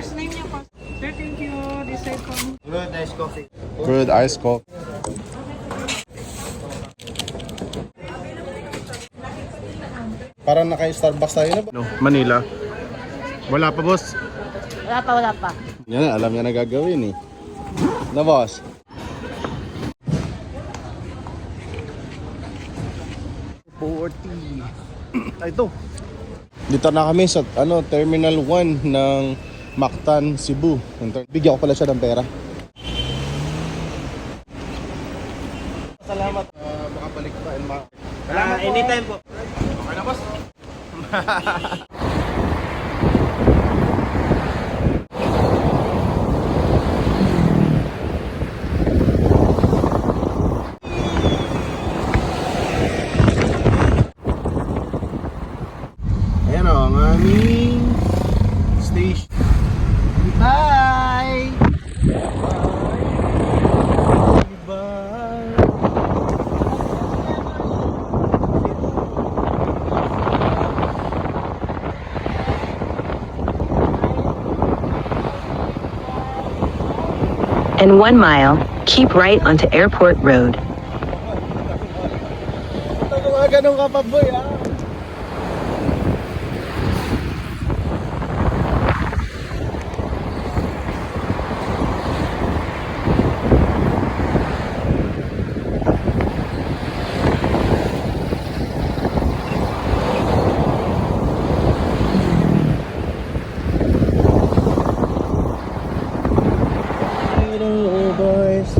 First name niya po. Sir, thank you. This side po. Good, nice coffee. Good ice coffee. Parang naka-Starbucks tayo na ba? No, Manila. Wala pa, boss. Wala pa. Yan, alam niya na gagawin eh. Na, boss? Ay, ito. Dito na kami sa Terminal 1 ng Mactan, Cebu. Bigyan ko pala siya ng pera. Salamat. Makabalik pa and Salamat po. Anytime po. Okay na, boss. Ayan o, ang aming station. Bye! Bye! In 1 mile, keep right onto Airport Road. Ito mga ganun ka pa, boy, ha? Hello, boys.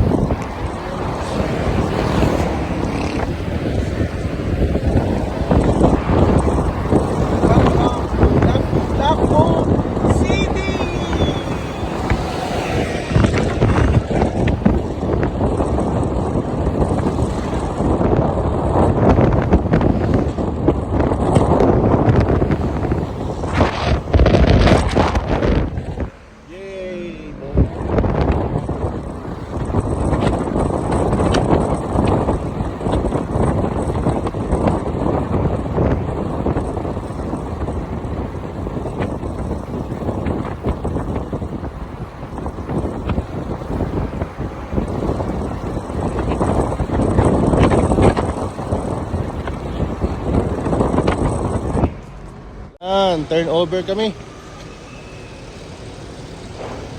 Turn over kami.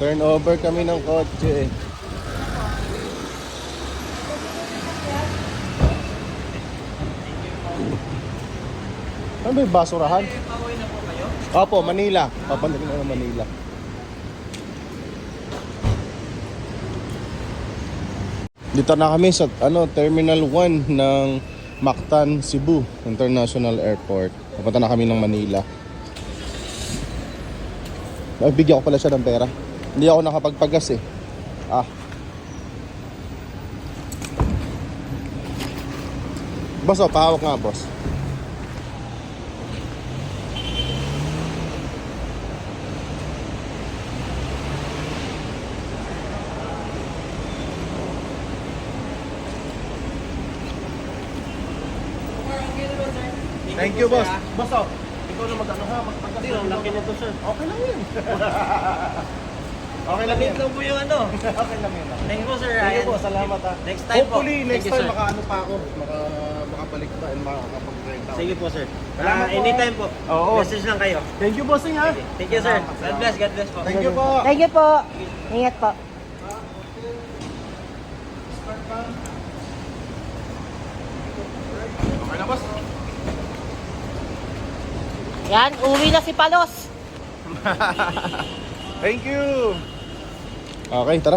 Turn over kami ng kotse. Ano ba yung basurahan? Pauwi na po kayo? Opo, Manila. Papunta na ng Manila. Dito na kami sa Terminal 1 ng Mactan, Cebu International Airport. Papunta na kami ng Manila. Bigyan ko pala siya ng pera. Hindi ako nakapagpagas eh. Boss, pahawak nga, boss. Thank you, boss. Boss, ikaw na mag-ano ha, magpagkas. Hindi, ang laki nito, sir. Okay lang yun. Okay lang Lamit yun. lang po yung ano. Okay lang yun. Thank you po, sir. Thank you Ryan. po, salamat ha. Next time po. Hopefully, next Thank you, time sir. makaano pa ako. Makabalik pa and makakapag-rent ako. Sige po, sir. Salamat po. Anytime po. Oo. Message lang kayo. Thank you, bossing ha. Thank you, sir. God bless po. Thank you po. Thank you po. Ingat po. Okay na, boss. Yan, uwi na si Palos. Thank you. Okay, tara.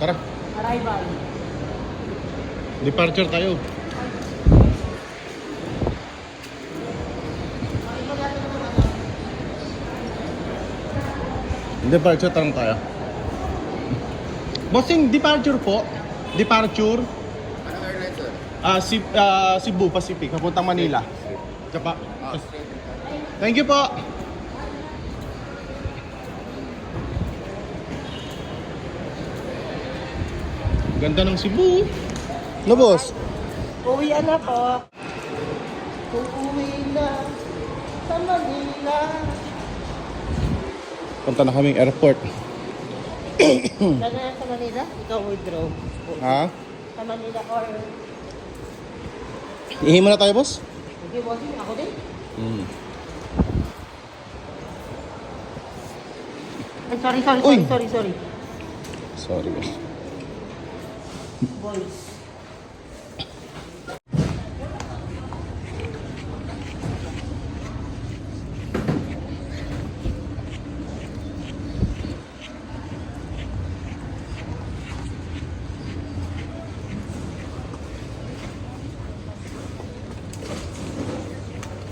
Tara. Arrival. Departure tayo. Departure tayo. Bossing, departure po. Departure. Anong airline, sir? Cebu Pacific, papuntang Manila. Tsaka. Thank you po. Ganda ng Cebu. No, boss? Uwian na po. Uuwi na sa Manila. Punta na kaming airport. Saan na yan sa Manila? Ikaw withdraw. Ha? Sa Manila or... Ihi muna tayo, boss? Sige, bossing. Ako din. Ay, sorry. Uy! Sorry, boss. Boys.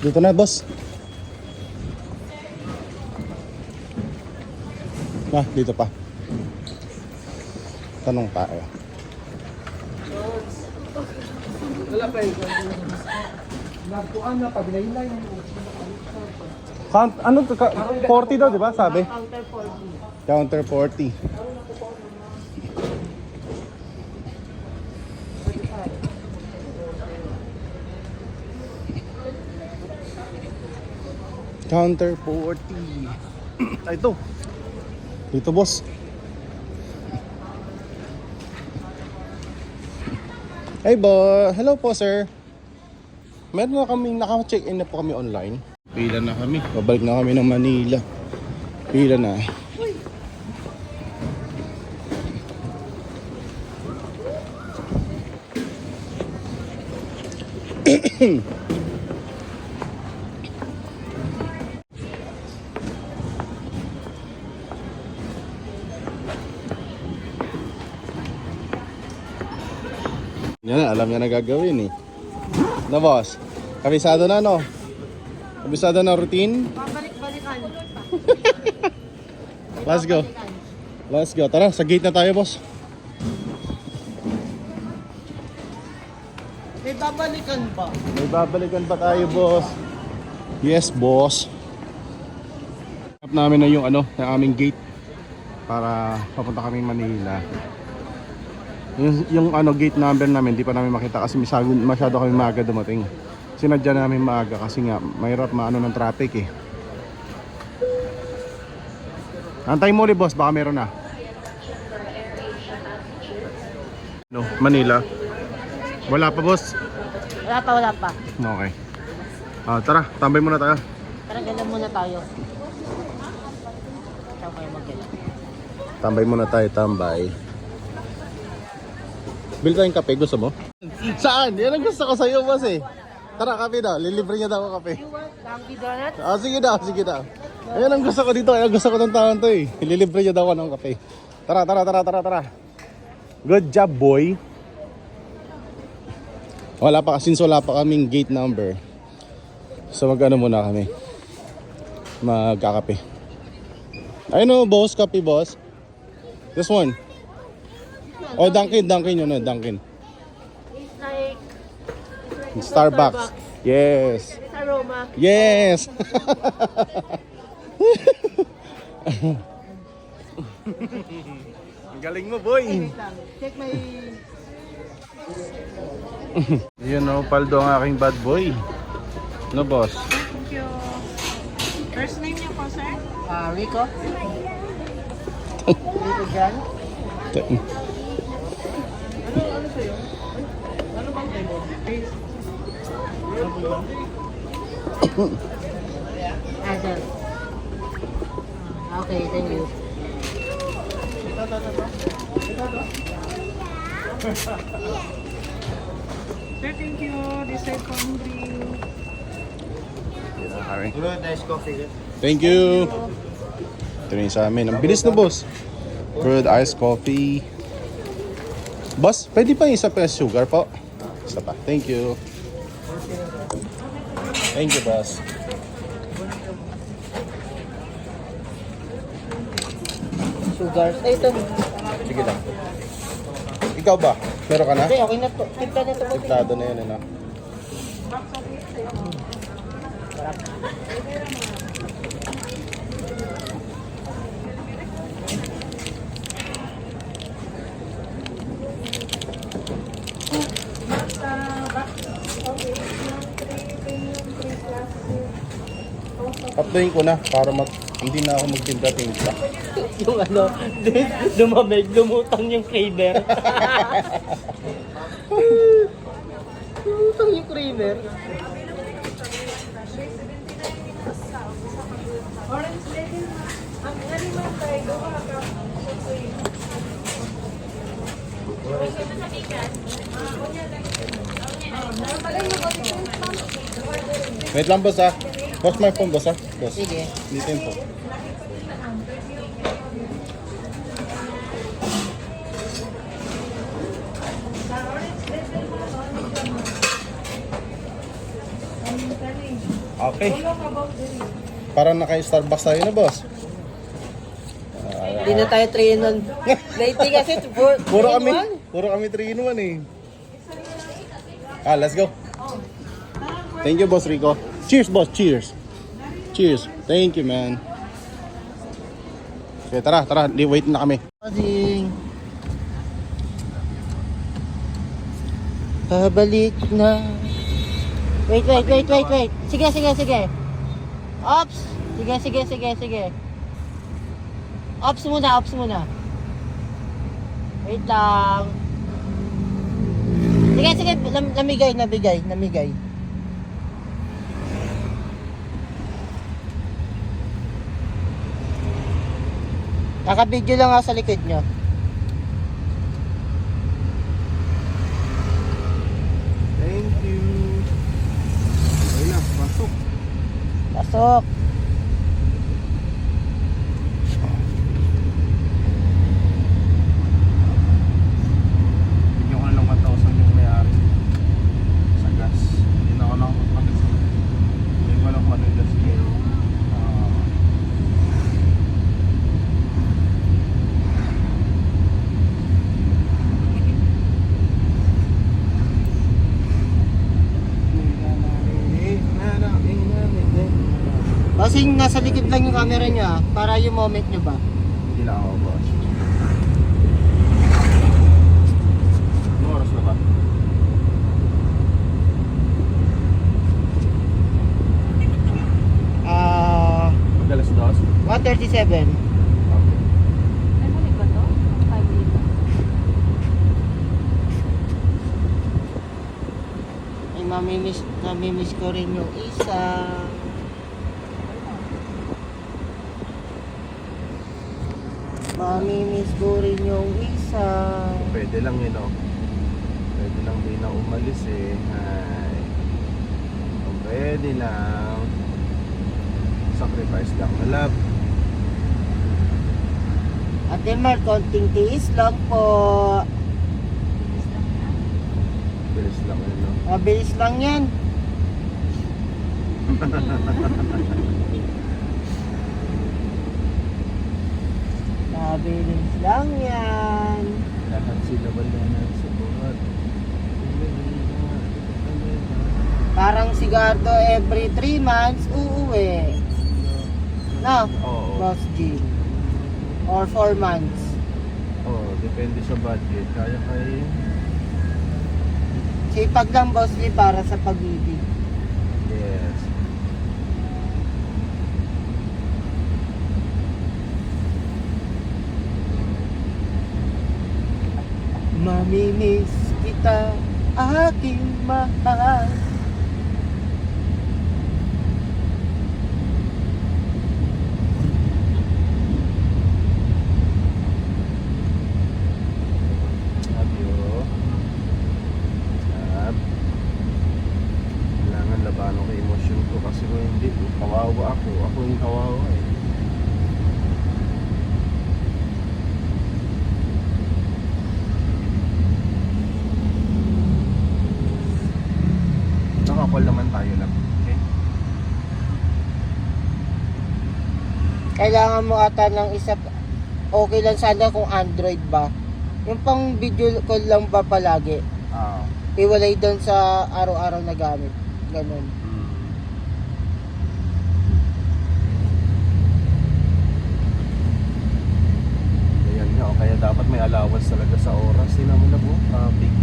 Dito na, boss. Dito pa. Tanong pa. Ano to? 40 daw, di ba? Sabi? Counter 40. Counter 40. Counter 40. Ay, ito. Dito, boss. Hey, hello po, sir. Meron na kaming naka-check-in na po kami online. Pila na kami. Babalik na kami ng Manila. Pila na. Yan na, alam niya na gagawin eh. Na, boss? Kabisado na, no? Kabisado na routine? Babalik-balikan. Let's go. Let's go. Tara, sa gate na tayo, boss. May babalikan pa. May babalikan pa tayo, boss. Yes, boss. Hanap namin na yung yung aming gate para papunta kaming Manila. Yung gate number namin, di pa namin makita kasi masyado kami maaga dumating. Sinadya namin maaga kasi nga mahirap maano ng traffic eh. Antayin mo ulit, boss, baka meron na. Manila. Wala pa, boss. Wala pa. Okay. Tara, tambay muna tayo. Tara, gala muna tayo. Saan kayo mag-gala? Tambay muna tayo, tambay. Bili tayong kape, gusto mo? Saan? Yan ang gusto ko sa'yo, boss eh. Tara, kape daw. Lilibre niya daw ako kape. Dunkin' Donut? Sige daw. Ayan ang gusto ko dito. Ayan ang gusto ko ng taon to eh. Lilibre niya daw ako ng kape. Tara. Good job, boy. Wala pa kaming gate number. So mag-ano muna kami. Magkakape. Ayun o, boss. Kape, boss. This one. Oh, Dunkin yun, Dunkin. It's like... Starbucks. Yes. It's aroma. Yes. Ang galing mo, boy. Check my... Yun o, Paldo ang aking bad boy. No, boss? Thank you. First name niyo po, sir? Rico? Rico Jan? Adel. Okay, thank you. Sir, thank you. This side po ang drink. Good, nice coffee. Thank you. Ito rin sa amin. Ang bilis na, boss. Good iced coffee. Boss, pwede pa isa pa sugar po? Isa pa. Thank you. Thank you, boss. Sugars. Ay, ito. Sige lang. Ikaw ba? Meron ka na? Hindi, okay na to. Timpla na to. Tiktado na yun, ano? Tatloyin ko na para Hindi na ako magtinda-tinda. Yung ano, lumamig, lumutang yung creamer. Lumutang yung creamer. Orange lady. Ang animal tayo, doon ka. Wait lang boss ha. Boss my phone boss ha. Boss. Sige. Dito yun po. Okay. Parang naka-Starbucks tayo na boss. Hindi na tayo 3 in 1. Lately kasi, Puro kami 3 in 1 eh. Let's go. Thank you, Boss Rico. Cheers, boss. Cheers. Cheers. Thank you, man. Okay, tara. Wait na kami. Pabalik na. Wait. Sige. Ops. Sige. Ops muna. Wait lang. Sige. Namigay. Naka-video lang ako sa likod nyo. Thank you. Ayun na, pasok. Pasok. Bigyan ko na lang 1,000 yung may-ari sa gas. Hindi na ako nakapagpagas. Hindi ko alam kung ano yung gas niya. Kasi nasa likod lang yung camera nyo para yung moment nyo ba? Hindi na ako, boss. Anong oras na ba? Magalas dos? 1:37. Okay. Ano ba to? 5 liters. Ay, namimiss ko rin yung isa. Mamimiss ko rin yung isa. Pwede lang yun, oh. Pwede lang di na umalis eh. Ay. Kung pwede lang. Sacrifice lang na love. Ate Mar, konting tiis lang po. Bilis lang yun, no? Mabilis lang yan. Mabilis lang yan. Lahat sila wala na sa buhat. Parang si Gardo every 3 months uuwi. No? Oo. Boss G. Or 4 months. Oo, depende sa budget. Kaya Sipag lang, Boss G, para sa pag-ibig. yes. Mamimiss kita, aking mahal. Love you. Love. Kailangan labanan ko yung emosyon ko kasi kung hindi, kawawa ako. Ako yung kawawa eh. Nakakall naman tayo lang. Okay? Kailangan mo ata ng isa. Okay lang sana kung Android ba. Yung pang video call lang ba palagi. Iwalay doon sa araw-araw na gamit. Ganun. Ayan nga, o kaya dapat may allowance talaga sa oras. Tingnan mo na po, big.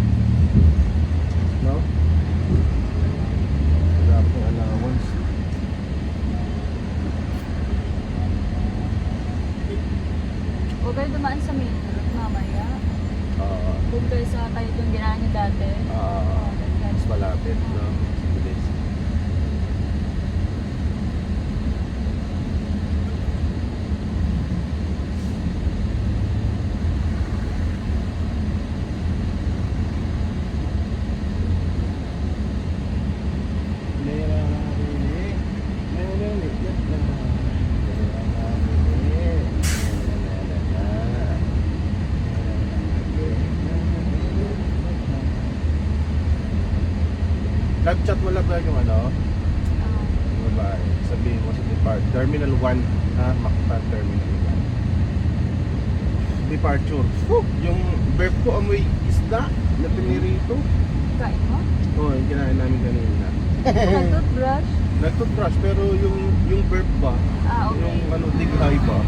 No? Dapat may allowance. Huwag kayo dumaan sa main road mamaya. Oo. Doon kayo sa kayo yung ginahan niyo dati. Mas malapit, no? Bilis. Live chat mo lang ba yung ano? Yung babae. Sabihin mo sa Terminal 1, ha? Mactan Terminal 1. Departure. Yung verb ko amoy isda na pinirito. Kain mo? Oo, yung kinain namin kanina. Nag-toothbrush? Nag-toothbrush pero yung verb ba? Okay. Yung ano, dighay ba?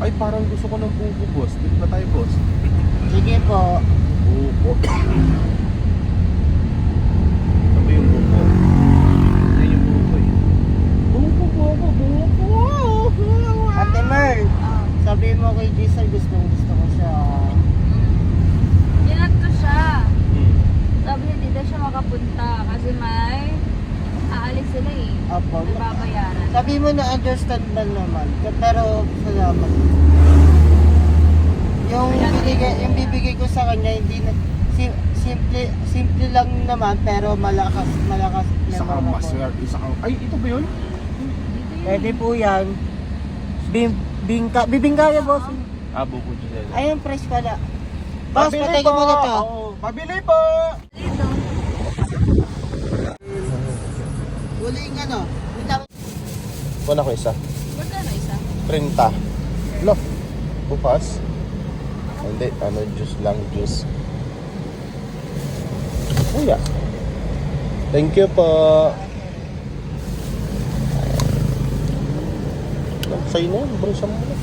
Ay, parang gusto ko ng buko, boss. Dito ba tayo, boss? Sige po. Buko. Sabi yung buko. Yan yung buko eh. Buko. Ate Merl, sabi mo kay Jason gusto ko siya. Ginat ko siya. Sabi niya, hindi daw siya makapunta kasi may aalis sila eh. Apo. May babayaran. Sabi mo na understand man naman. Pero salamat. Yung bibigay ko sa kanya hindi na simple lang naman pero malakas Isa kang master, isa kang... Ay, ito ba yun? Pwede po yan. Bibingka yan, boss. Buko dyan. Ayun, price pala. Boss, patay ko muna to. Pabili po! Dito. Huling ano? Kuha ko isa. Magkano isa? 30. Lo, bukas. Hindi, juice lang, juice. Kuya. Thank you po. Sa'yo na, bro, sa mga.